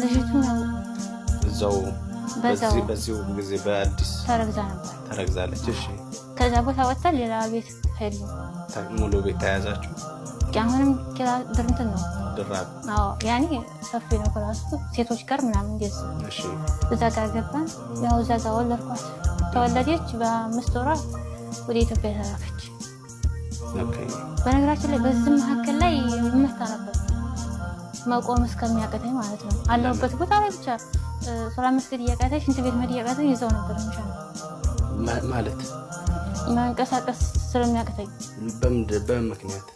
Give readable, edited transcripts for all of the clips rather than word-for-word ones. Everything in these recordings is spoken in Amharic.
ልጅቱ ነው እዛው በዚህ ጊዜ በአዲስ ተረግዛለች። እሺ ከዛ ቦታ ወጣ ሌላ ቤት ሄዱ። ሙሉ ቤት ተያዛችሁ? አሁንም ከላ ድርንትን ነው ድራብ። አዎ ያኔ ሰፊ ነው ክላሱ ሴቶች ጋር ምናምን እንደዚህ። እሺ እዛ ጋር ገባን። ያው እዛ ጋር ወለድኳት። ተወለደች። በ5 ወሯ ወደ ኢትዮጵያ ተላከች። ኦኬ። በነገራችን ላይ በዚህ መካከል ላይ መታ ነበር መቆም እስከሚያቀተኝ ማለት ነው። አለሁበት ቦታ ላይ ብቻ ሰላም መስገድ እያቃተኝ ሽንት ቤት መሄድ እያቃተኝ ይዘው ነበር ማለት መንቀሳቀስ ስለሚያቀተኝ። በምን ምክንያት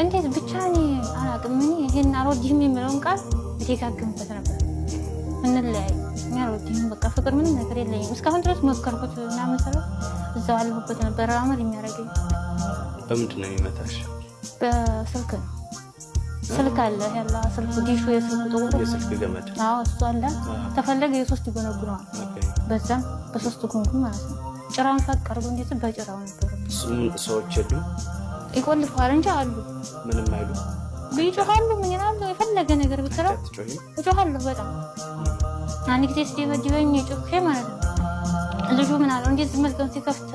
እንዴት ብቻ እኔ አላውቅም። እኔ ይሄን አልወድህም የሚለውን ቃል እደጋግምበት ነበር። እንለያይ እኔ አልወድህም በቃ ፍቅር ምንም ነገር የለኝም። እስካሁን ድረስ ሞከርኩት እና መሰለው እዛው አለሁበት ነበር አመል የሚያደርገኝ። በምንድን ነው የሚመታሽ? በስልክ ነው። ስልክ አለ ያላ ስልክ ዲሹ የስልክ ጥቁር የስልክ ገመድ። አዎ እሱ አለ። ተፈለገ የሶስት ይጎነጉነዋል። በዛም በሶስት ጉንጉን ማለት ነው። ጭራውን ፈቀርቡ እንዴት በጭራው ነበር። ሰዎች የሉ ይቆልፋል እንጂ አሉ ምንም አይሉ ቢጮሃሉ ምን ይላሉ? የፈለገ ነገር ብትለው እጮሃለሁ በጣም አንድ ጊዜ ሲደበድበኝ ጮኬ ማለት ነው። ልጁ ምን አለው እንዴት መልከም ሲከፍት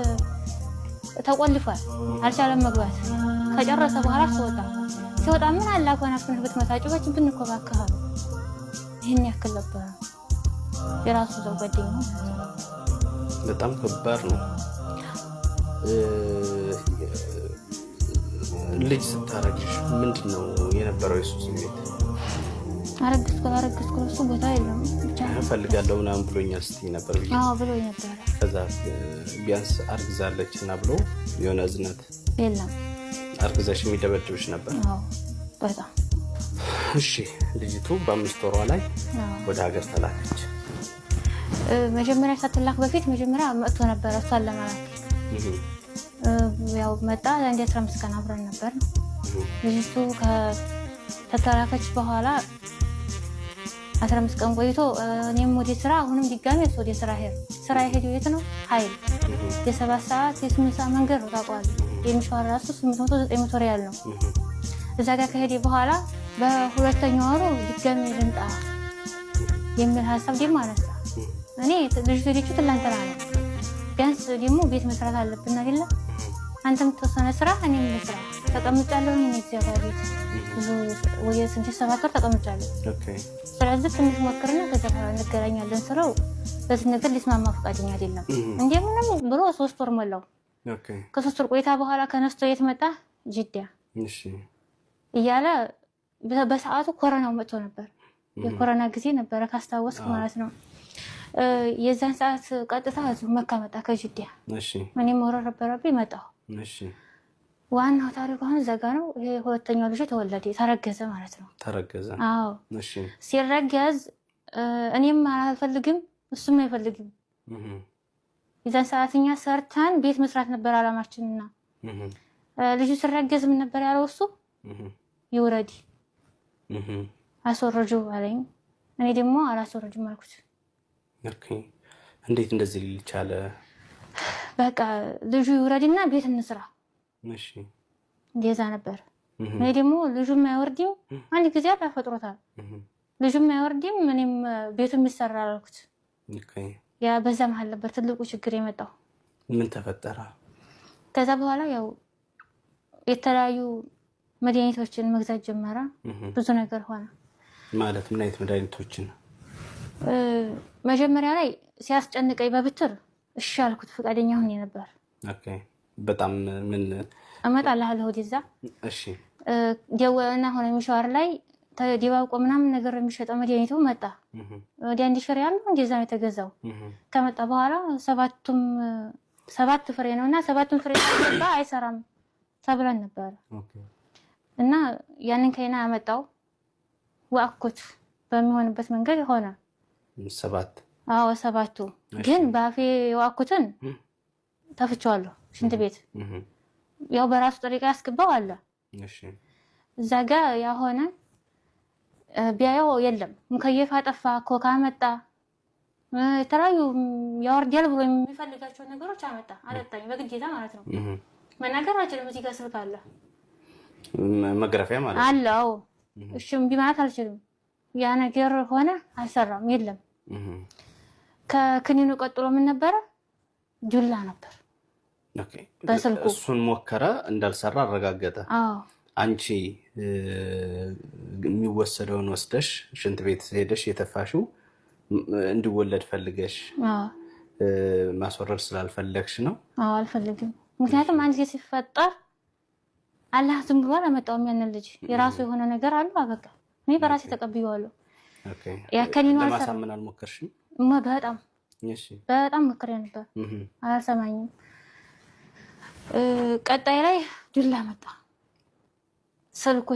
ተቆልፏል። አልቻለም መግባት። ከጨረሰ በኋላ ሲወጣ ምን አለ አፈናፍን ብትመታ ጮኸች ብንኮባከሃ ይሄን ያክል ነበር የራሱ ዘው ጓደኛው። በጣም ከባድ ነው። ልጅ ስታረግሽ ምንድነው የነበረው የሱ ስሜት? አረግስኩ እሱ ቦታ የለም ብቻ ፈልጋለሁ ምናምን ብሎኛል ስትይ ነበር። አዎ ብሎኝ ነበር። ከዛ ቢያንስ አርግዛለች እና ብሎ የሆነ እዝነት የለም። አርግዛሽ የሚደበድብሽ ነበር? አዎ በጣም። እሺ ልጅቱ በ5 ወሯ ላይ ወደ ሀገር ተላከች። መጀመሪያ ሳትላክ በፊት መጀመሪያ መጥቶ ነበር እሷን ለማላክ። ያው መጣ። አንድ 15 ቀን አብረን ነበር። ልጅቱ ከተላከች በኋላ 15 ቀን ቆይቶ እኔም ወደ ስራ አሁንም ድጋሜ እሱ ወደ ስራ ሄደ። ስራ ሄዶ የት ነው ኃይል የ7 ሰዓት የ8 ሰዓት መንገድ ነው ታውቀዋለህ። የሚሻው ራሱ 800-900 ሪያል ነው። እዛ ጋር ከሄደ በኋላ በሁለተኛው ወሩ ድጋሜ ልምጣ የሚል ሀሳብ ደግሞ አነሳ። እኔ ልጅቱ ልጅቱ ትላንትና ነው ቢያንስ ደግሞ ቤት መስራት አለብን አይደለ? አንተም ተወሰነ ስራ እኔም መስራ ተቀምጫለሁ። እኔ እዚህ ጋር ቤት ብዙ ወይ 6-7 ወር ተቀምጫለሁ። ኦኬ። ስለዚህ ትንሽ ሞክርና ከዛ በኋላ እንገናኛለን ስለው በዚህ ነገር ሊስማማ ፈቃደኛ አይደለም። እንደምንም ብሎ 3 ወር ሞላው። ኦኬ። ከ3 ወር ቆይታ በኋላ ከነስቶ የት መጣ? ጅዳ። እሺ። እያለ በሰዓቱ ኮሮናው መጥቶ ነበር። የኮሮና ጊዜ ነበረ ካስታወስክ ማለት ነው። የዛን ሰዓት ቀጥታ መካ መጣ ከጅዳ። እሺ። እኔም ወረር ነበረብኝ መጣሁ። እሺ። ዋናው ታሪኩ አሁን ዘጋ ነው። ይሄ ሁለተኛው ልጅ ተወለደ፣ ተረገዘ ማለት ነው። ተረገዘ? አዎ። እሺ። ሲረገዝ እኔም አልፈልግም እሱም አይፈልግም። የዛን ሰዓት እኛ ሰርተን ቤት መስራት ነበር አላማችንና ልጁ ሲረገዝ ምን ነበር ያለው እሱ? ይውረድ አስወርጁ አለኝ። እኔ ደግሞ አላስወርጅም አልኩት። ኦኬ። እንዴት እንደዚህ ሊል ቻለ? በቃ ልጁ ይውረድና ቤት እንስራ። እሺ። እንደዛ ነበር። እኔ ደግሞ ልጁም አይወርድም አንድ ጊዜ አፈጥሮታል። ልጁም አይወርድም እኔም ቤቱም ይሰራል አልኩት። ኦኬ። ያ በዛ መሀል ነበር ትልቁ ችግር የመጣው። ምን ተፈጠረ? ከዛ በኋላ ያው የተለያዩ መድኃኒቶችን መግዛት ጀመረ። ብዙ ነገር ሆነ ማለት ምን አይነት መድኃኒቶችን? መጀመሪያ ላይ ሲያስጨንቀኝ በብትር እሺ አልኩት። ፈቃደኛ ሆኜ ነበር። ኦኬ። በጣም ምን እመጣለሁ ወደዛ። እሺ። ደወልና ሆነ የሚሻወር ላይ ተዲባቆ ምናምን ነገር የሚሸጠው መድኃኒቱ መጣ። ወደ 1000 ሪያል ነው እንደዛ ነው የተገዛው። ከመጣ በኋላ 7 ፍሬ ነውና 7ቱን ፍሬ ተባ አይሰራም ተብለን ነበር። እና ያንን ከይና አመጣው ወአኩት በሚሆንበት መንገድ ሆነ 7። አዎ 7ቱ ግን ባፌ ወአኩትን ተፍቻለሁ ሽንት ቤት ያው በራሱ ጠሪቃ ያስገባው አለ። እሺ። እዛ ጋር ያሆነ ቢያየው የለም ሙከየፍ አጠፋ ኮካ መጣ የተለያዩ ያወርዳል ብሎ የሚፈልጋቸው ነገሮች አመጣ አለጣኝ በግዴታ ማለት ነው። መናገር አልችልም። እዚህ ጋር ስልክ አለ መግረፊያ ማለት አለ። አዎ እሺ እምቢ ማለት አልችልም። ያ ነገር ሆነ አልሰራም። የለም ከክኒኑ ቀጥሎ ምን ነበረ? ጁላ ነበር። በስልኩ እሱን ሞከረ፣ እንዳልሰራ አረጋገጠ። አንቺ የሚወሰደውን ወስደሽ ሽንት ቤት ሄደሽ የተፋሽው እንዲወለድ ፈልገሽ ማስወረድ ስላልፈለግሽ ነው? አልፈልግም። ምክንያቱም አንድ ጊዜ ሲፈጠር አላህ ዝም ብሎ አላመጣውም። ያንን ልጅ የራሱ የሆነ ነገር አለው። በቃ እኔ በራሴ ተቀብዬዋለሁ። ያከኒኑ ለማሳመን አልሞከርሽም? በጣም ሞክሬ ነበር፣ አልሰማኝም። ቀጣይ ላይ ዱላ መጣ። ስልኩ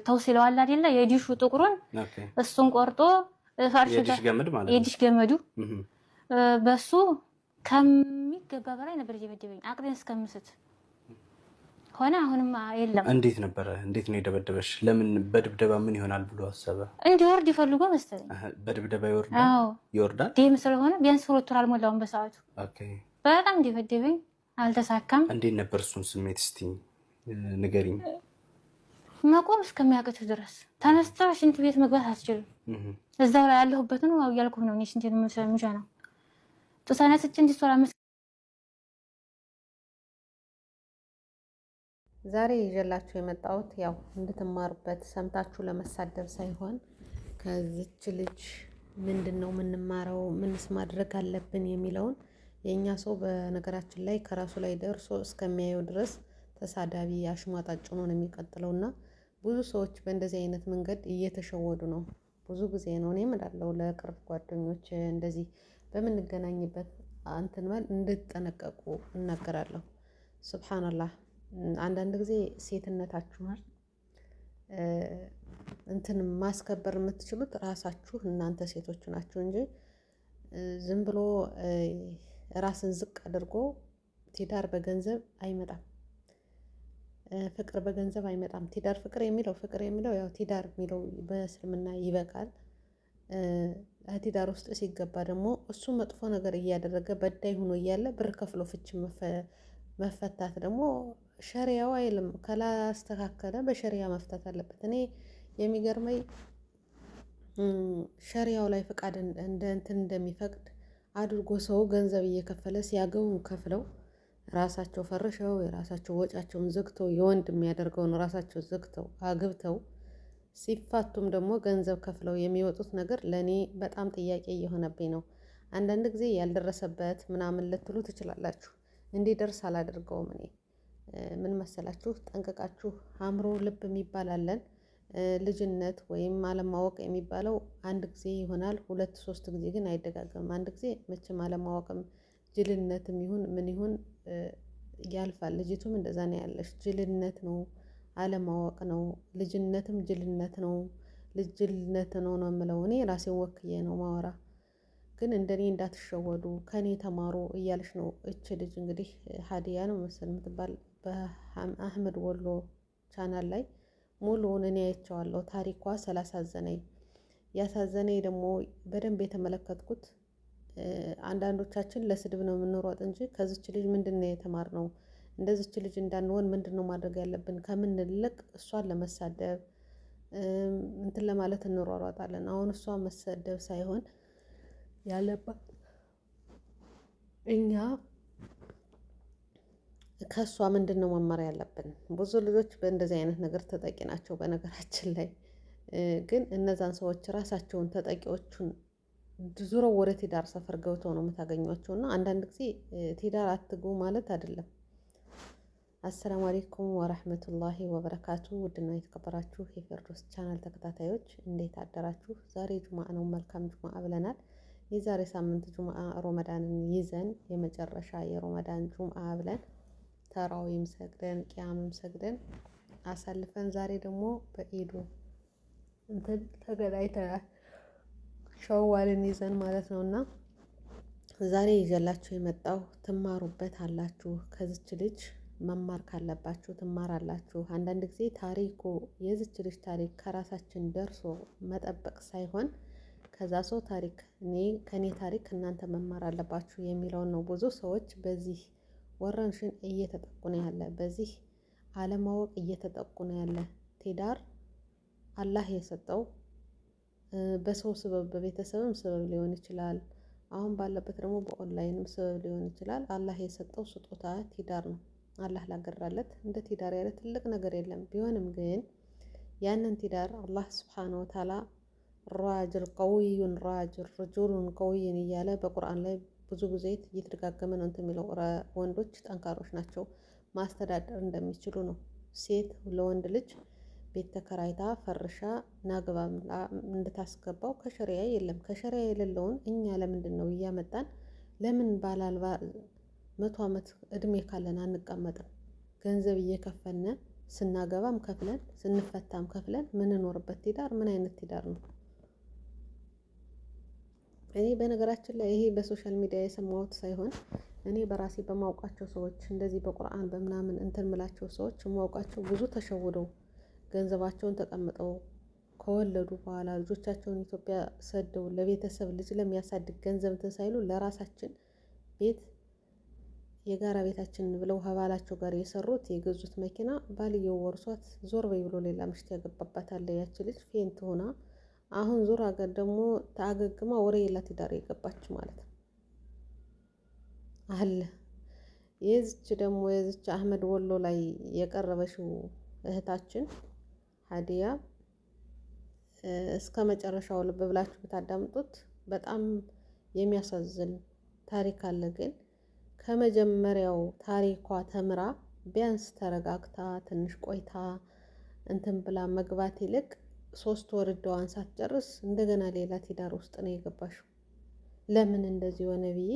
ተውሲለው አለ አይደለ? የዲሹ ጥቁሩን እሱን ቆርጦ ፋርሽ የዲሽ ገመዱ በሱ ከሚገባ በላይ ነበር የደበደበኝ፣ አቅሌን እስከምስት ሆነ። አሁንም የለም። እንዴት ነበረ? እንዴት ነው የደበደበሽ? ለምን በድብደባ ምን ይሆናል ብሎ አሰበ? እንዲወርድ ይፈልጎ መሰለኝ። በድብደባ ይወርዳል? ይወርዳል። ደም ስለሆነ ቢያንስ 2 ወር አልሞላውም በሰዓቱ። በጣም ደበደበኝ፣ አልተሳካም። እንዴት ነበር እሱን ስሜት እስቲ ንገሪኝ። መቆም እስከሚያቅት ድረስ ተነስተህ ሽንት ቤት መግባት አትችልም። እዛው ላይ ያለሁበት ነው ያልኩህ ነው። እኔ ሽንት ምሻ ነው ተሳናስጭ እንዲሶራ ዛሬ ይዤላችሁ የመጣሁት ያው እንድትማሩበት ሰምታችሁ ለመሳደብ ሳይሆን ከዚች ልጅ ምንድነው የምንማረው፣ ምንስ ማድረግ አለብን የሚለውን የኛ ሰው በነገራችን ላይ ከራሱ ላይ ደርሶ እስከሚያየው ድረስ ተሳዳቢ አሽሟጣጭ ሆኖ ነው የሚቀጥለውና ብዙ ሰዎች በእንደዚህ አይነት መንገድ እየተሸወዱ ነው። ብዙ ጊዜ ነው እኔም እላለሁ ለቅርብ ጓደኞች እንደዚህ በምንገናኝበት አንተን ማለት እንድትጠነቀቁ እናገራለሁ። ሱብሃንአላህ አንዳንድ ጊዜ ሴትነታችሁን እንትን ማስከበር የምትችሉት ራሳችሁ እናንተ ሴቶች ናችሁ እንጂ ዝም ብሎ ራስን ዝቅ አድርጎ ትዳር በገንዘብ አይመጣም። ፍቅር በገንዘብ አይመጣም። ትዳር ፍቅር የሚለው ያው ትዳር የሚለው በእስልምና ይበቃል። ትዳር ውስጥ ሲገባ ደግሞ እሱ መጥፎ ነገር እያደረገ በዳይ ሆኖ እያለ ብር ከፍሎ ፍች መፈታት ደግሞ ሸሪያው አይልም። ካላስተካከለ በሸሪያ መፍታት አለበት። እኔ የሚገርመኝ ሸሪያው ላይ ፍቃድ እንደ እንትን እንደሚፈቅድ አድርጎ ሰው ገንዘብ እየከፈለ ሲያገቡ ከፍለው ራሳቸው ፈርሸው የራሳቸው ወጫቸውን ዘግተው የወንድ የሚያደርገውን ራሳቸው ዘግተው አግብተው ሲፋቱም ደግሞ ገንዘብ ከፍለው የሚወጡት ነገር ለኔ በጣም ጥያቄ እየሆነብኝ ነው። አንዳንድ ጊዜ ያልደረሰበት ምናምን ልትሉ ትችላላችሁ። እንዲደርስ አላደርገውም። እኔ ምን መሰላችሁ፣ ጠንቀቃችሁ አእምሮ ልብ የሚባል አለን። ልጅነት ወይም አለማወቅ የሚባለው አንድ ጊዜ ይሆናል፣ 2-3 ጊዜ ግን አይደጋገምም። አንድ ጊዜ መቼም አለማወቅም ጅልነትም ይሁን ምን ይሁን ያልፋል። ልጅቱም እንደዛ ነው ያለሽ። ጅልነት ነው አለማወቅ ነው። ልጅነትም ጅልነት ነው። ልጅልነት ነው የምለው እኔ ራሴን ወክዬ ነው ማወራ። ግን እንደኔ እንዳትሸወዱ ከኔ ተማሩ እያለች ነው እች ልጅ። እንግዲህ ሀዲያ ነው መሰል የምትባል በአህመድ ወሎ ቻናል ላይ ሙሉውን እኔ አይቼዋለሁ። ታሪኳ ስላሳዘነኝ ያሳዘነኝ ደግሞ በደንብ የተመለከትኩት አንዳንዶቻችን ለስድብ ነው የምንሮጥ እንጂ ከዚች ልጅ ምንድነው የተማርነው? እንደዚች ልጅ እንዳንሆን ምንድነው ማድረግ ያለብን ከምንልቅ እሷን ለመሳደብ እንትን ለማለት እንሯሯጣለን። አሁን እሷ መሰደብ ሳይሆን ያለባት እኛ ከእሷ ምንድነው መማር ያለብን? ብዙ ልጆች በእንደዚህ አይነት ነገር ተጠቂ ናቸው። በነገራችን ላይ ግን እነዛን ሰዎች ራሳቸውን ተጠቂዎቹን ዙረው ወደ ትዳር ሰፈር ገብተው ነው የምታገኟቸው። እና አንዳንድ ጊዜ ትዳር አትግቡ ማለት አይደለም። አሰላሙ አለይኩም ወራህመቱላሂ ወበረካቱ። ውድና የተከበራችሁ የፌርዶስ ቻናል ተከታታዮች እንዴት አደራችሁ? ዛሬ ጁምዓ ነው። መልካም ጁምዓ ብለናል። የዛሬ ሳምንት ጁምዓ ሮመዳንን ይዘን የመጨረሻ የሮመዳን ጁምዓ ብለን ተራዊም ሰግደን ቂያምም ሰግደን አሳልፈን ዛሬ ደግሞ በኢዱ እንትን ተገናኝተናል። ሸዋልን ይዘን ማለት ነውና ዛሬ ይዤላችሁ የመጣው ትማሩበት አላችሁ። ከዚች ልጅ መማር ካለባችሁ ትማራላችሁ። አንዳንድ ጊዜ ታሪኩ የዚች ልጅ ታሪክ ከራሳችን ደርሶ መጠበቅ ሳይሆን ከዛ ሰው ታሪክ ከኔ ታሪክ እናንተ መማር አለባችሁ የሚለውን ነው። ብዙ ሰዎች በዚህ ወረርሽኝ እየተጠቁ ነው ያለ፣ በዚህ አለማወቅ እየተጠቁ ነው ያለ። ትዳር አላህ የሰጠው በሰው ስበብ በቤተሰብም ስበብ ሊሆን ይችላል። አሁን ባለበት ደግሞ በኦንላይንም ስበብ ሊሆን ይችላል። አላህ የሰጠው ስጦታ ቲዳር ነው። አላህ ላገራለት እንደ ቲዳር ያለ ትልቅ ነገር የለም። ቢሆንም ግን ያንን ቲዳር አላህ ስብሓነሁ ወተዓላ ራጅል ቀውዩን ራጅል ረጁሉን ቀውይን እያለ በቁርአን ላይ ብዙ ጊዜ እየተደጋገመ ነው እንትን የሚለው ወንዶች ጠንካሮች ናቸው፣ ማስተዳደር እንደሚችሉ ነው። ሴት ለወንድ ልጅ ቤት ተከራይታ ፈርሻ ናግባ እንድታስገባው ከሸሪያ የለም። ከሸሪያ የሌለውን እኛ ለምንድን ነው እያመጣን ለምን ባላልባ 100 ዓመት እድሜ ካለን አንቀመጥም? ገንዘብ እየከፈልን ስናገባም ከፍለን ስንፈታም ከፍለን ምንኖርበት ቲዳር ምን አይነት ቲዳር ነው? እኔ በነገራችን ላይ ይሄ በሶሻል ሚዲያ የሰማሁት ሳይሆን እኔ በራሴ በማውቃቸው ሰዎች እንደዚህ በቁርአን በምናምን እንትን ምላቸው ሰዎች የማውቃቸው ብዙ ተሸውደው ገንዘባቸውን ተቀምጠው ከወለዱ በኋላ ልጆቻቸውን ኢትዮጵያ ሰደው ለቤተሰብ ልጅ ለሚያሳድግ ገንዘብ እንትን ሳይሉ ለራሳችን ቤት የጋራ ቤታችን ብለው ከባላቸው ጋር የሰሩት የገዙት መኪና ባልየው ወርሷት ዞር በይ ብሎ ሌላ ምሽት ያገባባት አለ። ያቺ ልጅ ፌንት ሆና አሁን ዙር አገር ደግሞ ታገግማ ወሬ የላት ቲዳር የገባች ማለት ነው አለ። የዚች አህመድ ወሎ ላይ የቀረበችው እህታችን ሀዲያ እስከ መጨረሻው ልብ ብላችሁ ብታዳምጡት በጣም የሚያሳዝን ታሪክ አለ። ግን ከመጀመሪያው ታሪኳ ተምራ ቢያንስ ተረጋግታ ትንሽ ቆይታ እንትን ብላ መግባት ይልቅ 3 ወር ዕዳዋን ሳትጨርስ እንደገና ሌላ ቲዳር ውስጥ ነው የገባሽው። ለምን እንደዚህ ሆነ ብዬ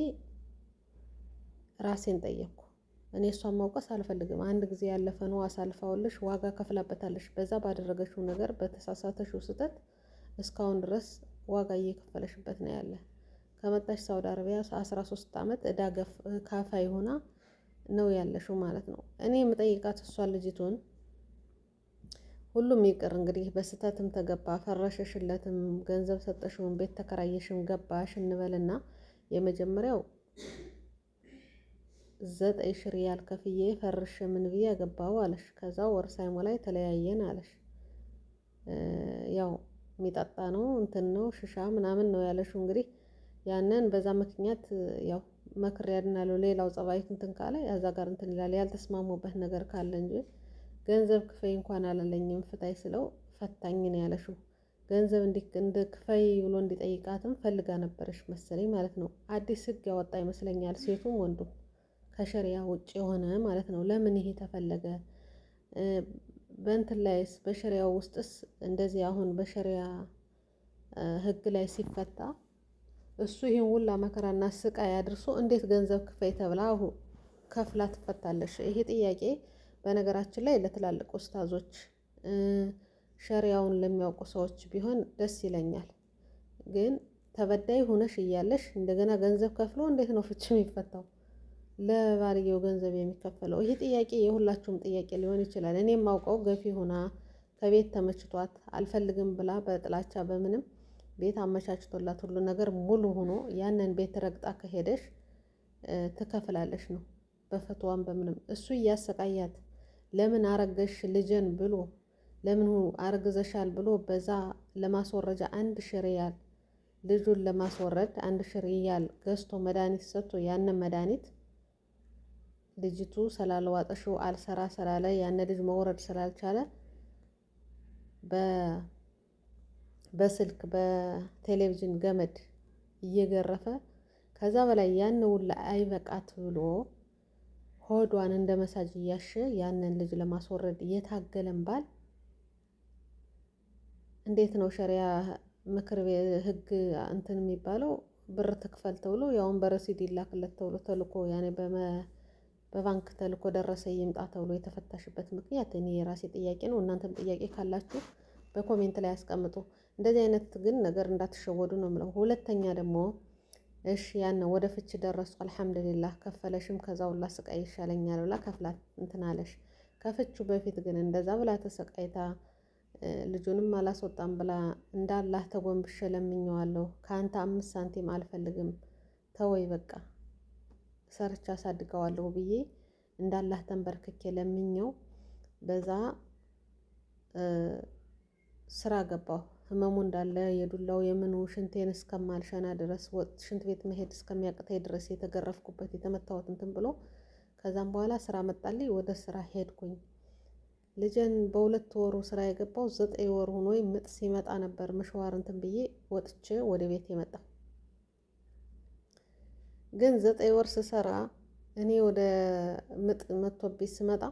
ራሴን ጠየቅኩ። እኔ እሷን ማውቀስ አልፈልግም። አንድ ጊዜ ያለፈ ነው፣ አሳልፋውልሽ ዋጋ ከፍላበታለሽ። በዛ ባደረገችው ነገር በተሳሳተሽው ስህተት እስካሁን ድረስ ዋጋ እየከፈለሽበት ነው ያለ። ከመጣሽ ሳውዲ አረቢያ 13 ዓመት እዳ ካፋይ ሆና ነው ያለሽው ማለት ነው። እኔ የምጠይቃት እሷን ልጅቱን ሁሉም ይቅር እንግዲህ በስተትም ተገባ ፈረሸሽለትም ገንዘብ ሰጠሽውን ቤት ተከራየሽም ገባሽ እንበልና የመጀመሪያው 9,000 ሪያል ከፍዬ ፈርሽ ምን ብዬ ገባው አለሽ። ከዛ ወር ሳይሞላ ተለያየን አለሽ። ያው የሚጠጣ ነው እንትን ነው ሽሻ ምናምን ነው ያለሽው። እንግዲህ ያንን በዛ ምክንያት ያው መክር ያድናለው። ሌላው ጸባይ እንትን ካለ ያዛ ጋር እንትን ይላል ያልተስማሙበት ነገር ካለ እንጂ ገንዘብ ክፈይ እንኳን አላለኝም ፍታይ ስለው ፈታኝ ነው ያለሽው። ገንዘብ እንደ ክፈይ ብሎ እንዲጠይቃትም ፈልጋ ነበረሽ መሰለኝ ማለት ነው። አዲስ ሕግ ያወጣ ይመስለኛል ሴቱም ወንዱም ከሸሪያ ውጭ የሆነ ማለት ነው። ለምን ይሄ ተፈለገ? በእንትን ላይስ በሸሪያው ውስጥስ እንደዚህ አሁን በሸሪያ ሕግ ላይ ሲፈታ እሱ ይሄን ሁላ መከራና ስቃይ አድርሶ እንዴት ገንዘብ ክፈይ ተብላ ከፍላ ትፈታለሽ? ይሄ ጥያቄ በነገራችን ላይ ለትላልቅ ኡስታዞች ሸሪያውን ለሚያውቁ ሰዎች ቢሆን ደስ ይለኛል። ግን ተበዳይ ሆነሽ እያለሽ እንደገና ገንዘብ ከፍሎ እንዴት ነው ፍቺ የሚፈታው? ለባልየው ገንዘብ የሚከፈለው? ይሄ ጥያቄ የሁላችሁም ጥያቄ ሊሆን ይችላል። እኔ የማውቀው ገፊ ሆና ከቤት ተመችቷት አልፈልግም ብላ በጥላቻ በምንም ቤት አመቻችቶላት ሁሉ ነገር ሙሉ ሆኖ ያንን ቤት ረግጣ ከሄደሽ ትከፍላለሽ ነው በፈትዋም በምንም። እሱ እያሰቃያት ለምን አረገሽ ልጅን ብሎ ለምን አርግዘሻል ብሎ በዛ ለማስወረጃ 1,000 ሪያል ልጁን ለማስወረድ 1,000 ሪያል ገዝቶ መድኃኒት ሰጥቶ ያንን መድኃኒት ልጅቱ ስላልዋጠሽው አልሰራ ስላለ ያን ልጅ መውረድ ስላልቻለ በስልክ በቴሌቪዥን ገመድ እየገረፈ ከዛ በላይ ያን ውላ አይበቃት ብሎ ሆዷን እንደ መሳጅ እያሸ ያንን ልጅ ለማስወረድ እየታገለን ባል እንዴት ነው ሸሪያ ምክር ሕግ እንትን የሚባለው? ብር ትክፈል ተብሎ ያውን በረሲድ ይላክለት ተብሎ ተልኮ ያኔ በባንክ ተልኮ ደረሰ ይምጣ ተብሎ የተፈታሽበት ምክንያት እኔ የራሴ ጥያቄ ነው። እናንተም ጥያቄ ካላችሁ በኮሜንት ላይ ያስቀምጡ። እንደዚህ አይነት ግን ነገር እንዳትሸወዱ ነው የምለው። ሁለተኛ ደግሞ እሺ ያን ወደ ፍች ደረስኩ አልሐምዱሊላህ ከፈለሽም ከዛ ሁላ ስቃይ ይሻለኛል ብላ ከፍላት እንትን አለሽ። ከፍቹ በፊት ግን እንደዛ ብላ ተሰቃይታ ልጁንም አላስወጣም ብላ እንዳላህ ተጎንብሼ ለምኜዋለሁ፣ ከአንተ 5 ሳንቲም አልፈልግም ተወይ በቃ ሰርቻ አሳድገዋለሁ ብዬ እንዳላህ ተንበርክኬ ለምኜው በዛ ስራ ገባሁ ህመሙ እንዳለ የዱላው የምኑ ሽንቴን እስከማልሸና ድረስ ሽንት ቤት መሄድ እስከሚያቅተኝ ድረስ የተገረፍኩበት የተመታሁት እንትን ብሎ ከዛም በኋላ ስራ መጣልኝ። ወደ ስራ ሄድኩኝ። ልጄን በ2 ወሩ ስራ የገባው 9 ወር ሆኖ ምጥ ሲመጣ ነበር ምሽዋር እንትን ብዬ ወጥቼ ወደ ቤት የመጣ። ግን 9 ወር ስሰራ እኔ ወደ ምጥ መጥቶብኝ ስመጣ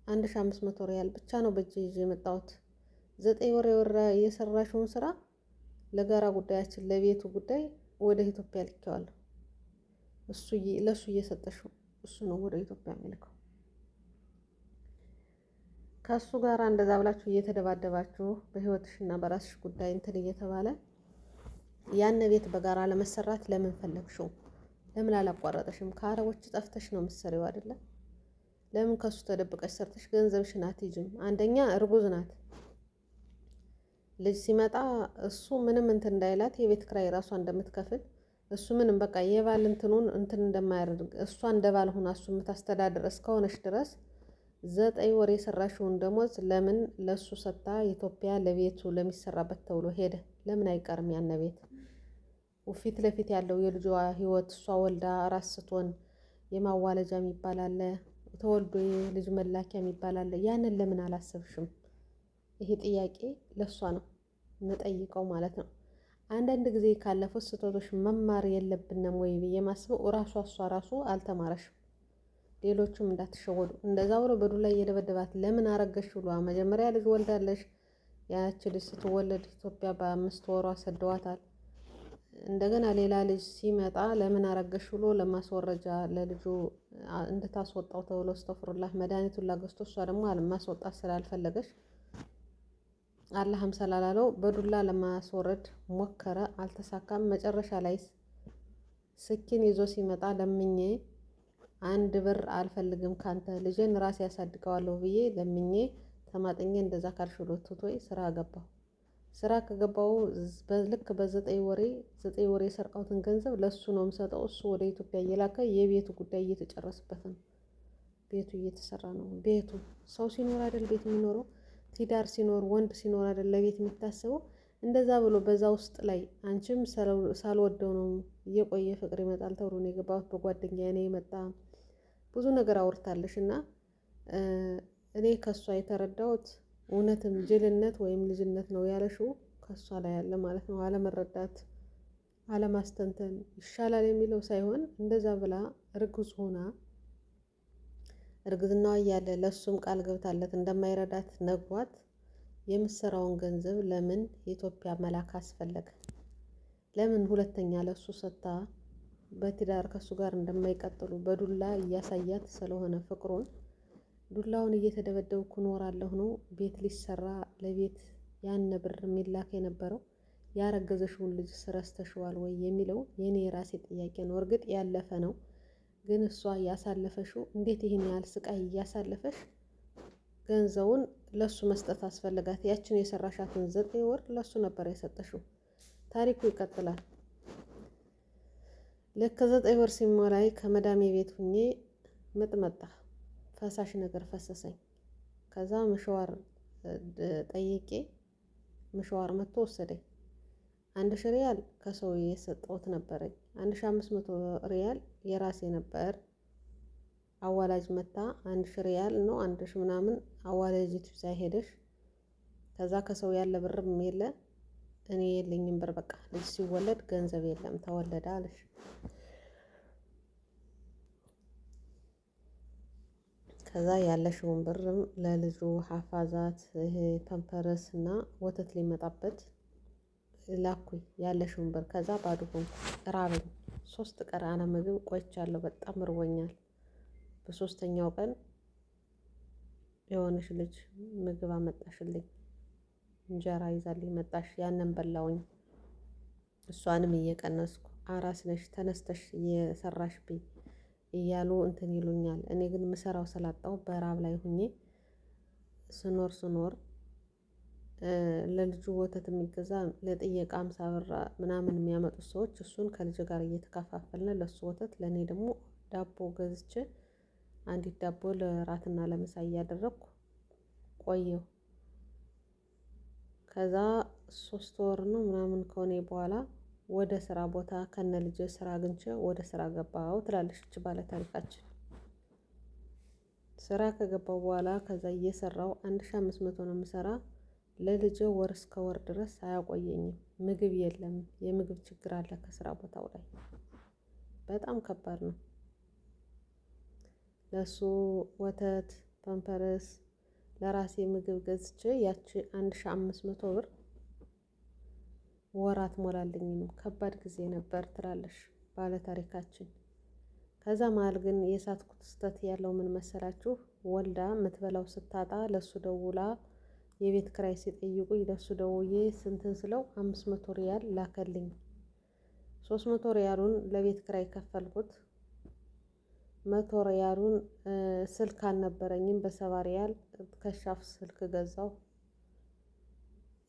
1500 ሪያል ብቻ ነው በእጄ ይዤ የመጣሁት። 9 ወር የሰራሽውን ስራ ለጋራ ጉዳያችን ለቤቱ ጉዳይ ወደ ኢትዮጵያ ልኬዋለሁ። ለሱ እየሰጠሽው እሱ ነው ወደ ኢትዮጵያ የሚልከው። ከሱ ጋር እንደዛ ብላችሁ እየተደባደባችሁ በህይወትሽና በራስሽ ጉዳይ እንትን እየተባለ ያን ቤት በጋራ ለመሰራት ለምን ፈለግሽው? ለምን አላቋረጠሽም? ከአረቦች ጠፍተሽ ነው የምትሰሪው አይደለ? ለምን ከሱ ተደብቀሽ ሰርተሽ ገንዘብሽን አትይዥም? አንደኛ እርጉዝ ናት። ልጅ ሲመጣ እሱ ምንም እንትን እንዳይላት የቤት ክራይ ራሷ እንደምትከፍል እሱ ምንም በቃ የባል እንትኑን እንትን እንደማያደርግ እሷ እንደባል ሆና እሱ የምታስተዳድር እስከሆነች ድረስ 9 ወር የሰራሽውን ደሞዝ ለምን ለሱ ሰጥታ ኢትዮጵያ ለቤቱ ለሚሰራበት ተብሎ ሄደ? ለምን አይቀርም? ያነ ቤት ፊት ለፊት ያለው የልጇ ህይወት እሷ ወልዳ ራስ ስትሆን የማዋለጃ የሚባል አለ፣ ተወልዶ የልጅ መላኪያ የሚባል አለ። ያንን ለምን አላሰብሽም? ይሄ ጥያቄ ለሷ ነው የምጠይቀው ማለት ነው። አንዳንድ ጊዜ ካለፉት ስህተቶች መማር የለብንም ወይ ብዬ ማስበው እሷ ራሱ አልተማረሽም። ሌሎቹም እንዳትሸወዱ። እንደዛ ብሎ በዱላ እየደበደባት ለምን አረገሽ ብሏ መጀመሪያ ልጅ ወልዳለሽ። ያቺ ልጅ ስትወለድ ኢትዮጵያ በ5 ወሯ ሰደዋታል። እንደገና ሌላ ልጅ ሲመጣ ለምን አረገሽ ብሎ ለማስወረጃ ለልጁ እንድታስወጣው ተብሎ አስተፍሩላህ መድኃኒቱን ላገዝቶ እሷ ደግሞ ማስወጣት ስላልፈለገች አላህም ስላላለው በዱላ ለማስወረድ ሞከረ፣ አልተሳካም። መጨረሻ ላይ ስኪን ይዞ ሲመጣ ለምኜ 1 ብር አልፈልግም ካንተ ልጄን ራሴ ያሳድገዋለሁ ብዬ ለምኜ ተማጥኜ እንደዛ ካልሽሎ ትቶይ ስራ ገባሁ። ስራ ከገባው ልክ በ9 ወሬ የሰርቃሁትን ገንዘብ ለሱ ነው የምሰጠው። እሱ ወደ ኢትዮጵያ እየላከ የቤቱ ጉዳይ እየተጨረሰበት ነው። ቤቱ እየተሰራ ነው። ቤቱ ሰው ሲኖር አይደል ቤት የሚኖረው? ትዳር ሲኖር ወንድ ሲኖር አይደል ለቤት የሚታሰበው? እንደዛ ብሎ በዛ ውስጥ ላይ አንቺም ሳልወደው ነው እየቆየ ፍቅር ይመጣል ተብሎ ነው የገባሁት። በጓደኛ ነው የመጣ ብዙ ነገር አውርታለሽ እና እኔ ከሷ የተረዳሁት እውነትም ጅልነት ወይም ልጅነት ነው ያለሽው ከሷ ላይ ያለ ማለት ነው። አለመረዳት፣ አለማስተንተን ይሻላል የሚለው ሳይሆን እንደዛ ብላ እርጉዝ ሆና እርግዝናዋ እያለ ለሱም ቃል ገብታለት እንደማይረዳት ነግሯት የምትሰራውን ገንዘብ ለምን የኢትዮጵያ መላክ አስፈለገ? ለምን ሁለተኛ ለሱ ሰጥታ በትዳር ከሱ ጋር እንደማይቀጥሉ በዱላ እያሳያት ስለሆነ ፍቅሩን ዱላውን እየተደበደብኩ እኖራለሁ ነው። ቤት ሊሰራ ለቤት ያን ብር የሚላክ የነበረው ያረገዘሽውን ልጅ ረስተሽዋል ወይ የሚለው የኔ የራሴ ጥያቄ ነው። እርግጥ ያለፈ ነው፣ ግን እሷ ያሳለፈሽው እንዴት ይህን ያህል ስቃይ እያሳለፈሽ ገንዘቡን ለሱ መስጠት አስፈልጋት? ያችን የሰራሻትን 9 ወር ለሱ ነበር የሰጠሽው። ታሪኩ ይቀጥላል። ልክ 9 ወር ሲሞላኝ ከመዳሜ ቤት ሁኜ ምጥ መጣ። ፈሳሽ ነገር ፈሰሰኝ። ከዛ ምሽዋር ጠይቄ ምሽዋር መጥቶ ወሰደኝ። 1000 ሪያል ከሰው የሰጠሁት ነበረኝ። 1500 ሪያል የራሴ ነበር። አዋላጅ መታ 1000 ሪያል ነው 1000 ምናምን አዋላጅቱ ይዛ ሄደሽ። ከዛ ከሰው ያለ ብርም የለ እኔ የለኝም ብር። በቃ ልጅ ሲወለድ ገንዘብ የለም ተወለደ አለሽ። ከዛ ያለሽውን ብርም ለልጁ ሐፋዛት ፐምፐረስ እና ወተት ሊመጣበት ላኩኝ። ያለሽውን ብር ከዛ ባዶ ሆንኩ። ራበኝ። 3 ቀን አለ ምግብ ቆይቻለሁ። በጣም እርቦኛል። በ3ኛው ቀን የሆነሽ ልጅ ምግብ አመጣሽልኝ። እንጀራ ይዛልኝ መጣሽ። ያንን በላውኝ። እሷንም እየቀነስኩ አራስ ነሽ ተነስተሽ እየሰራሽብኝ እያሉ እንትን ይሉኛል። እኔ ግን ምሰራው ስላጣው በራብ ላይ ሁኜ ስኖር ለልጁ ወተት የሚገዛ ለጥየቃ 50 ብር ምናምን የሚያመጡት ሰዎች እሱን ከልጅ ጋር እየተከፋፈልን ለሱ ወተት ለእኔ ደግሞ ዳቦ ገዝቼ አንዲት ዳቦ ለራትና ለምሳ እያደረግኩ ቆየሁ። ከዛ ሶስት ወር ነው ምናምን ከሆነ በኋላ ወደ ስራ ቦታ ከነ ልጄ ስራ አግኝቼ ወደ ስራ ገባው ትላለች እች ባለ ታሪካችን። ስራ ከገባው በኋላ ከዛ እየሰራው 1500 ነው የምሰራ። ለልጄ ወር እስከ ወር ድረስ አያቆየኝም። ምግብ የለም፣ የምግብ ችግር አለ ከስራ ቦታው ላይ በጣም ከባድ ነው። ለሱ ወተት፣ ፓምፐርስ፣ ለራሴ ምግብ ገዝቼ ያቺ 1500 ብር ወር አትሞላልኝም። ከባድ ጊዜ ነበር ትላለሽ ባለ ታሪካችን። ከዛ መሀል ግን የሳትኩት ስህተት ያለው ምን መሰላችሁ? ወልዳ የምትበላው ስታጣ ለሱ ደውላ የቤት ክራይ ሲጠይቁኝ ለሱ ደውዬ ስንትን ስለው 500 ሪያል ላከልኝ። 300 ሪያሉን ለቤት ክራይ ከፈልኩት። 100 ሪያሉን ስልክ አልነበረኝም፣ በ70 ሪያል ከሻፍ ስልክ ገዛው።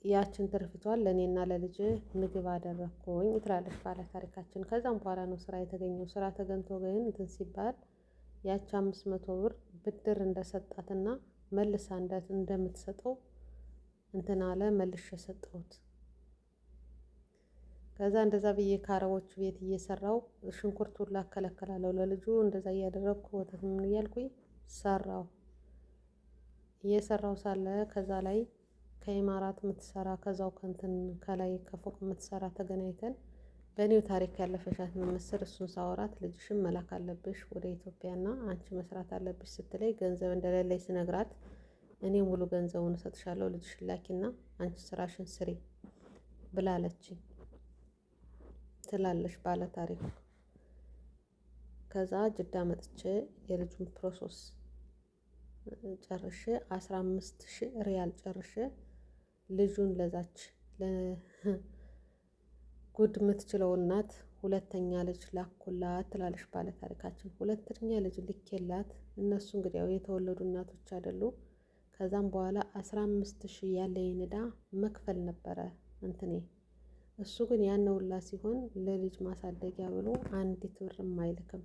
ያችን ትርፍቷል ለእኔና ለልጅ ምግብ አደረግኩኝ ትላለች ባለ ታሪካችን። ከዛም በኋላ ነው ስራ የተገኘው። ስራ ተገኝቶ ግን እንትን ሲባል ያቺ 500 ብር ብድር እንደሰጣትና መልሳ እንደምትሰጠው እንትን አለ። መልሼ ሰጠሁት። ከዛ እንደዛ ብዬ ከአረቦቹ ቤት እየሰራው ሽንኩርቱን ላከለከላለሁ ለልጁ እንደዛ እያደረግኩ ወተት ምን እያልኩኝ ሰራው። እየሰራው ሳለ ከዛ ላይ ከኢማራት የምትሰራ ከዛው ከንትን ከላይ ከፎቅ የምትሰራ ተገናኝተን በእኔው ታሪክ ያለፈሻት መመስል እሱን ሳወራት ልጅሽን መላክ አለብሽ ወደ ኢትዮጵያና አንቺ መስራት አለብሽ ስትለኝ ገንዘብ እንደሌለኝ ስነግራት እኔ ሙሉ ገንዘቡን እሰጥሻለሁ ልጅሽን ላኪና አንቺ ስራሽን ስሪ ብላለችኝ ትላለሽ ባለ ታሪኩ። ከዛ ጅዳ መጥቼ የልጁን ፕሮሰስ ጨርሼ 15000 ሪያል ጨርሼ ልጁን ለዛች ጉድ የምትችለው እናት ሁለተኛ ልጅ ላኩላት ትላለች ባለ ታሪካችን። ሁለተኛ ልጅ ልኬላት እነሱ እንግዲህ ያው የተወለዱ እናቶች አይደሉ። ከዛም በኋላ 15000 ያለኝ ዕዳ መክፈል ነበረ እንትኔ። እሱ ግን ያነውላ ሲሆን ለልጅ ማሳደጊያ ብሎ አንዲት ብርም አይልክም።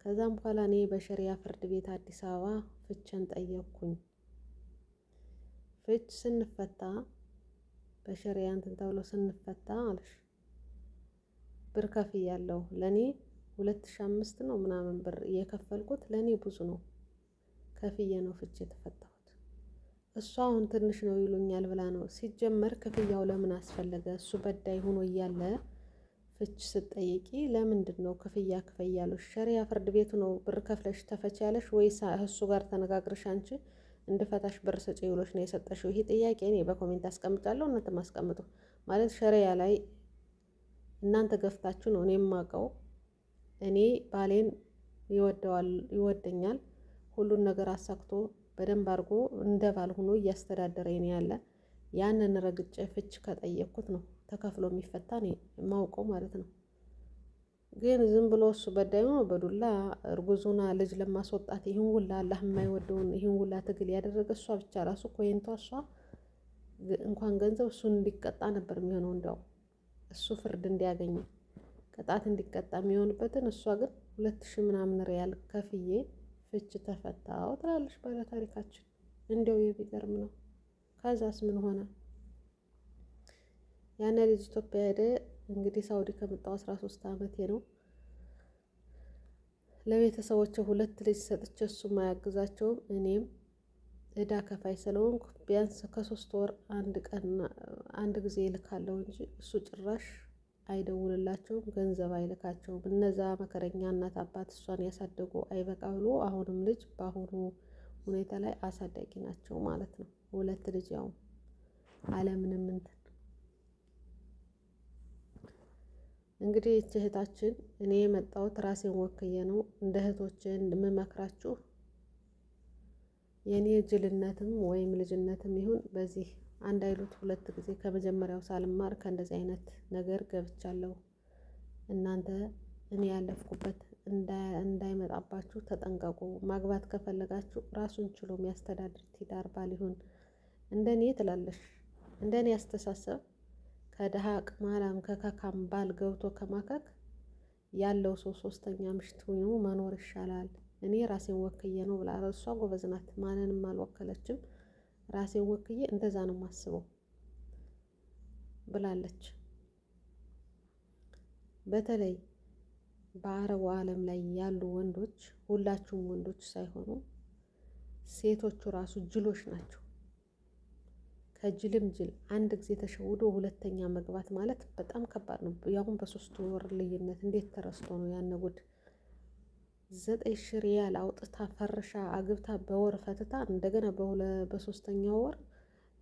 ከዛም በኋላ እኔ በሸሪያ ፍርድ ቤት አዲስ አበባ ፍቼን ጠየቅኩኝ። ፍች ስንፈታ በሸሪያ እንትን ተብሎ ስንፈታ አለሽ ብር ከፍያለሁ። ለኔ 2005 ነው ምናምን ብር የከፈልኩት ለኔ ብዙ ነው። ከፍዬ ነው ፍች የተፈታሁት። እሷ አሁን ትንሽ ነው ይሉኛል ብላ ነው። ሲጀመር ክፍያው ለምን አስፈለገ? እሱ በዳይ ሆኖ እያለ ፍች ስትጠይቂ ለምንድን ነው ክፍያ ክፈያለሽ? ሸሪያ ፍርድ ቤቱ ነው ብር ከፍለሽ ተፈች ያለሽ ወይስ እሱ ጋር ተነጋግረሽ አንቺ እንድፈታሽ ብር ስጪ ብሎሽ ነው የሰጠሽው? ይሄ ጥያቄ እኔ በኮሜንት አስቀምጣለሁ፣ እናንተ ማስቀምጡ። ማለት ሸሪያ ላይ እናንተ ገፍታችሁ ነው። እኔ የማውቀው እኔ ባሌን ይወደኛል፣ ሁሉን ነገር አሳክቶ በደንብ አድርጎ እንደ ባል ሆኖ እያስተዳደረኝ ነው ያለ። ያንን ረግጬ ፍች ከጠየቅኩት ነው ተከፍሎ የሚፈታ ነው የማውቀው ማለት ነው። ግን ዝም ብሎ እሱ በዳይ ነው በዱላ እርጉዙና ልጅ ለማስወጣት ይህን ሁላ አላህ የማይወደውን ይህን ሁላ ትግል ያደረገ እሷ ብቻ ራሱ ኮይንቷ እሷ እንኳን ገንዘብ እሱን እንዲቀጣ ነበር የሚሆነው። እንዲያው እሱ ፍርድ እንዲያገኝ ቅጣት እንዲቀጣ የሚሆንበትን እሷ ግን 2000 ምናምን ሪያል ከፍዬ ፍች ተፈታው ትላለች ባለ ታሪካችን። እንዲያው የሚገርም ነው። ከዛስ ምን ሆነ? ያነ ልጅ ኢትዮጵያ ሄደ። እንግዲህ ሳውዲ ከመጣሁ 13 ዓመቴ ነው። ለቤተሰቦቼ 2 ልጅ ሰጥቼ እሱም አያግዛቸውም እኔም እዳ ከፋይ ስለሆንኩ ቢያንስ ከ3 ወር አንድ ጊዜ ይልካለሁ እንጂ እሱ ጭራሽ አይደውልላቸውም፣ ገንዘብ አይልካቸውም። እነዛ መከረኛ እናት አባት እሷን ያሳደጉ አይበቃ ብሎ አሁንም ልጅ በአሁኑ ሁኔታ ላይ አሳዳጊ ናቸው ማለት ነው። 2 ልጅ ያው አለምንም እንትን እንግዲህ እህታችን እኔ የመጣሁት ራሴን ወክዬ ነው። እንደ እህቶቼ እንደምመክራችሁ የኔ ጅልነትም ወይም ልጅነትም ይሁን በዚህ አንድ አይሉት 2 ጊዜ ከመጀመሪያው ሳልማር ከእንደዚህ አይነት ነገር ገብቻለሁ። እናንተ እኔ ያለፍኩበት እንዳይመጣባችሁ ተጠንቀቁ። ማግባት ከፈለጋችሁ ራሱን ችሎ የሚያስተዳድር ትዳር ባል ይሁን። እንደኔ ትላለሽ። እንደኔ አስተሳሰብ ከደሃ ቅማላም ከካካም ባል ገብቶ ከማከክ ያለው ሰው 3ኛ ምሽት ሆኖ መኖር ይሻላል። እኔ ራሴን ወክዬ ነው ብላ እሷ ጎበዝ ናት፣ ማንንም አልወከለችም። ራሴን ወክዬ እንደዛ ነው የማስበው። ብላለች። በተለይ በአረቡ ዓለም ላይ ያሉ ወንዶች፣ ሁላችሁም ወንዶች ሳይሆኑ ሴቶቹ ራሱ ጅሎች ናቸው። ከጅልም ጅል። አንድ ጊዜ ተሸውዶ ሁለተኛ መግባት ማለት በጣም ከባድ ነው። ያሁን በ3 ወር ልዩነት እንዴት ተረስቶ ነው ያን ጉድ 9,000 ሪያል አውጥታ ፈርሻ አግብታ በወር ፈትታ እንደገና በ3ኛው ወር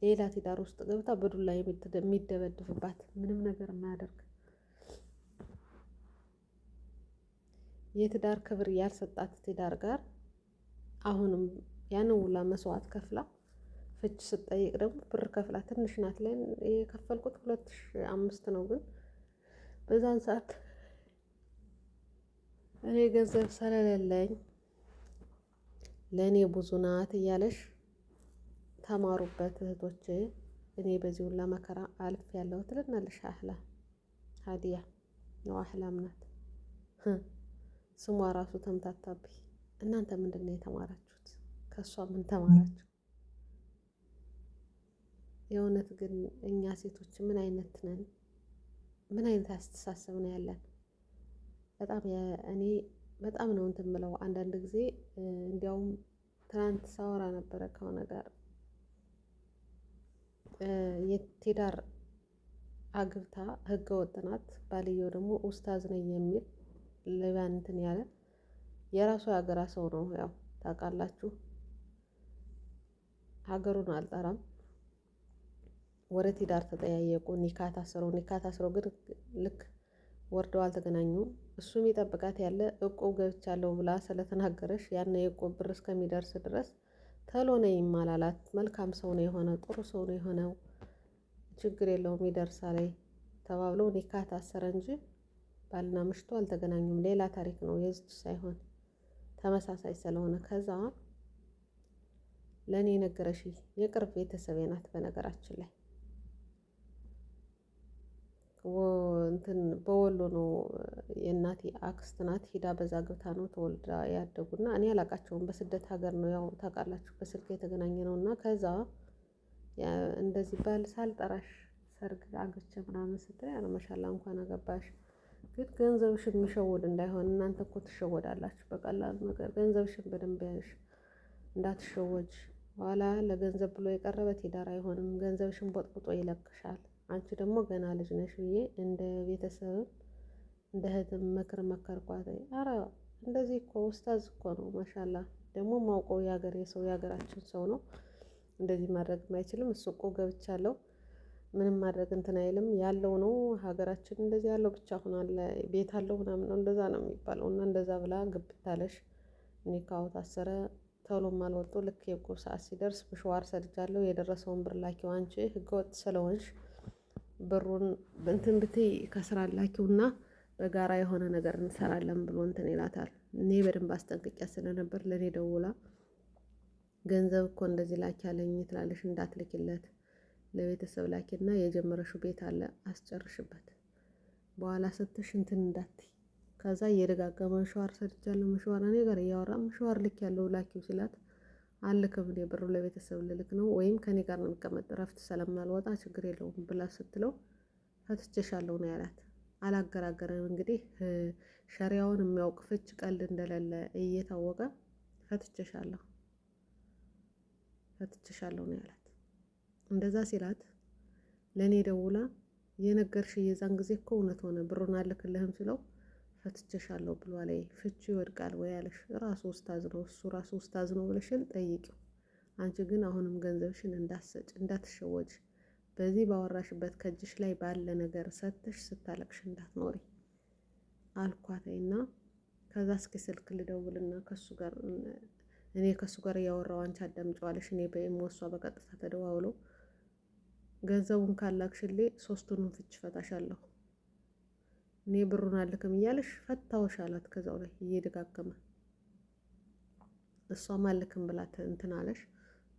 ሌላ ትዳር ውስጥ ገብታ በዱላ የሚደበድብባት ምንም ነገር የማያደርግ የትዳር ክብር ያልሰጣት ትዳር ጋር አሁንም ያን ውላ መስዋዕት ከፍላ ፍች ስትጠይቅ ደግሞ ብር ከፍላ ትንሽ ናት ላይ የከፈልኩት 2,500 ነው፣ ግን በዛን ሰዓት እኔ ገንዘብ ስለሌለኝ ለእኔ ብዙ ናት እያለሽ ተማሩበት እህቶቼ። እኔ በዚህ ሁላ መከራ አልፍ ያለው ትልናለሽ። አህላ ሀዲያ ነው፣ አህላም ናት። ስሟ ራሱ ተምታታብኝ። እናንተ ምንድን ነው የተማራችሁት? ከእሷ ምን ተማራችሁ? የእውነት ግን እኛ ሴቶች ምን አይነት ነን? ምን አይነት አስተሳሰብ ነው ያለን? በጣም እኔ በጣም ነው እንትን የምለው አንዳንድ ጊዜ። እንዲያውም ትናንት ሳወራ ነበረ ከሆነ ጋር የትዳር አግብታ ህገ ወጥ ናት፣ ባልየው ደግሞ ኡስታዝ ነኝ የሚል ለባን እንትን ያለ የራሱ የሀገራ ሰው ነው። ያው ታውቃላችሁ፣ ሀገሩን አልጠራም። ወደ ትዳር ተጠያየቁ፣ ኒካ ታስረው ግን ልክ ወርደው አልተገናኙም። እሱም ይጠብቃት ያለ እቁብ ገብቻለሁ ብላ ስለተናገረሽ ያን የእቁብ ብር እስከሚደርስ ድረስ ተሎ ነይ ይማላላት። መልካም ሰው ነው የሆነ፣ ጥሩ ሰው ነው የሆነው፣ ችግር የለውም ይደርሳል ተባብለው ኒካ ታሰረ እንጂ ባልና ምሽቱ አልተገናኙም። ሌላ ታሪክ ነው፣ የዚች ሳይሆን ተመሳሳይ ስለሆነ። ከዛ ለእኔ ነገረሽ የቅርብ ቤተሰቤ ናት። በነገራችን ላይ እንትን በወሎ ነው፣ የእናቴ አክስት ናት። ሂዳ በዛ ገብታ ነው ተወልዳ ያደጉና እኔ አላቃቸውም። በስደት ሀገር ነው ያው ታውቃላችሁ፣ በስልክ የተገናኘ ነው። እና ከዛ እንደዚህ ባል ሳልጠራሽ ሰርግ አግብቼ ምናምን ስትል ያለ መሻላ እንኳን አገባሽ፣ ግን ገንዘብሽን የሚሸውድ እንዳይሆን። እናንተ እኮ ትሸወዳላችሁ በቀላሉ ነገር። ገንዘብሽን በደንብ ያዥ እንዳትሸወጅ። ኋላ ለገንዘብ ብሎ የቀረበ ትዳር አይሆንም። ገንዘብሽን ቦጥቦጦ ይለቅሻል። አንቺ ደግሞ ገና ልጅ ነሽ ብዬ እንደ ቤተሰብም እንደ እህትም ምክር መከርኳት። አረ እንደዚህ እኮ ኡስታዝ እኮ ነው ማሻላ። ደግሞ ማውቀው የሀገሬ ሰው የሀገራችን ሰው ነው። እንደዚህ ማድረግ አይችልም። እሱ እኮ ገብቻለሁ ምንም ማድረግ እንትን አይልም ያለው ነው። ሀገራችን እንደዚህ ያለው ብቻ ሆኗል። ቤት አለው ምናምን ነው እንደዛ ነው የሚባለው። እና እንደዛ ብላ ግብታለሽ። ኒካው ታሰረ። ቶሎም አልወጡ። ልክ የእቁብ ሰዓት ሲደርስ ምሽዋር ሰድጃለሁ፣ የደረሰውን ብር ላኪው፣ አንቺ ህገወጥ ስለሆንሽ ብሩን እንትን ብትይ ከስራ ላኪውና በጋራ የሆነ ነገር እንሰራለን ብሎ እንትን ይላታል። እኔ በደንብ አስጠንቅቂያ ስለነበር ለእኔ ደውላ ገንዘብ እኮ እንደዚህ ላኪ ያለኝ ትላለሽ፣ እንዳትልኪለት ለቤተሰብ ላኪና የጀመረሽው ቤት አለ አስጨርሽበት፣ በኋላ ስትሽ እንትን እንዳትይ። ከዛ እየደጋገመ መሽዋር ሰድጃለሁ፣ መሽዋር እኔ ጋር እያወራ መሽዋር ልክ ያለው ላኪው ሲላት አልክም እኔ ብሩ ለቤተሰብ ልልክ ነው ወይም ከኔ ጋር ነው የሚቀመጥ ረፍት ስለማልወጣ ችግር የለውም ብላ ስትለው ፈትቼሻለሁ ነው ያላት። አላገራገረም እንግዲህ ሸሪያውን የሚያውቅ ፍች ቀልድ እንደሌለ እየታወቀ ፈትቼሻለሁ ነው ያላት። እንደዛ ሲላት ለእኔ ደውላ የነገርሽ የዛን ጊዜ እኮ እውነት ሆነ ብሩን አልክልህም ስለው ፈትቼሻለሁ ብሏ ላይ ፍቹ ይወድቃል ወይ ያለሽ ራሱ ኡስታዝ ነው፣ እሱ ራሱ ኡስታዝ ነው ብለሽን ጠይቂው። አንቺ ግን አሁንም ገንዘብሽን እንዳትሰጭ፣ እንዳትሸወጅ። በዚህ ባወራሽበት ከእጅሽ ላይ ባለ ነገር ሰጥተሽ ስታለቅሽ እንዳትኖሪ አልኳተይና ከዛ እስኪ ስልክ ልደውልና እኔ ከሱ ጋር እያወራው አንቺ አዳምጪዋለሽ። እኔ በኢሞ እሷ በቀጥታ ተደዋውለው ገንዘቡን ካላክሽልኝ 3ቱንም ፍች ፈታሻለሁ፣ እኔ ብሩን አልክም እያለሽ ፈታውሽ አላት። ከዛው ላይ እየደጋገመ እሷም አልክም ብላት እንትን አለሽ።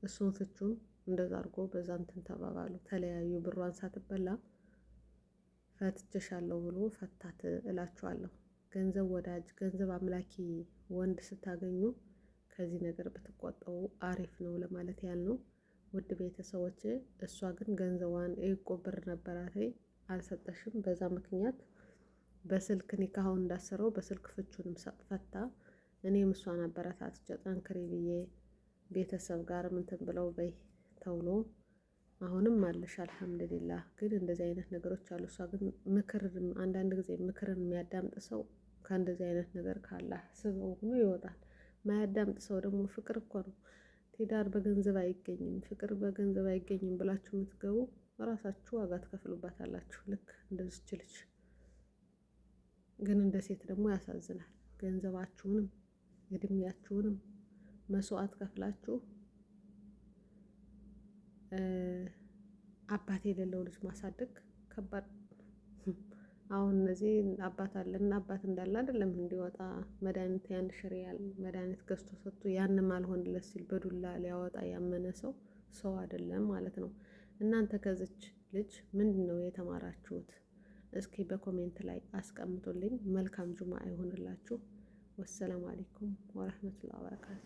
እሱን ፍቹን እንደዛ አድርጎ በዛ እንትን ተባባሉ፣ ተለያዩ። ብሯን ሳትበላ ፈትቼሻለሁ ብሎ ፈታት እላችኋለሁ። ገንዘብ ወዳጅ፣ ገንዘብ አምላኪ ወንድ ስታገኙ ከዚህ ነገር ብትቆጠቡ አሪፍ ነው ለማለት ያህል ነው። ውድ ቤተሰቦች። እሷ ግን ገንዘቧን ብር ነበራት አልሰጠሽም። በዛ ምክንያት በስልክ ኒካሁን እንዳሰረው በስልክ ፍቹንም ፈታ። እኔም እሷን አበረታትቼ ጠንክሪ ብዬ ቤተሰብ ጋር እንትን ብለው በይ ተውሎ አሁንም አለሽ አልሐምዱሊላህ። ግን እንደዚህ አይነት ነገሮች አሉ። እሷ ግን አንዳንድ ጊዜ ምክርን የሚያዳምጥ ሰው ከእንደዚህ አይነት ነገር ካላህ ስበው ሆኖ ይወጣል። ማያዳምጥ ሰው ደግሞ ፍቅር እኮ ነው። ትዳር በገንዘብ አይገኝም፣ ፍቅር በገንዘብ አይገኝም ብላችሁ የምትገቡ ራሳችሁ ዋጋ ትከፍሉባታላችሁ። ልክ እንደዚች ልጅ ግን እንደ ሴት ደግሞ ያሳዝናል። ገንዘባችሁንም እድሜያችሁንም መስዋዕት ከፍላችሁ አባት የሌለው ልጅ ማሳደግ ከባድ። አሁን እነዚህ አባት አለን አባት እንዳለ አይደለም እንዲወጣ መድኃኒት የአንድ ሺህ ሪያል መድኃኒት ገዝቶ ሰጥቶ ያንም አልሆንለት ሲል በዱላ ሊያወጣ ያመነ ሰው አይደለም ማለት ነው። እናንተ ከዚች ልጅ ምንድን ነው የተማራችሁት? እስኪ በኮሜንት ላይ አስቀምጡልኝ። መልካም ጁማ ይሆንላችሁ። ወሰላሙ አለይኩም ወረህመቱላሂ ወበረካቱ።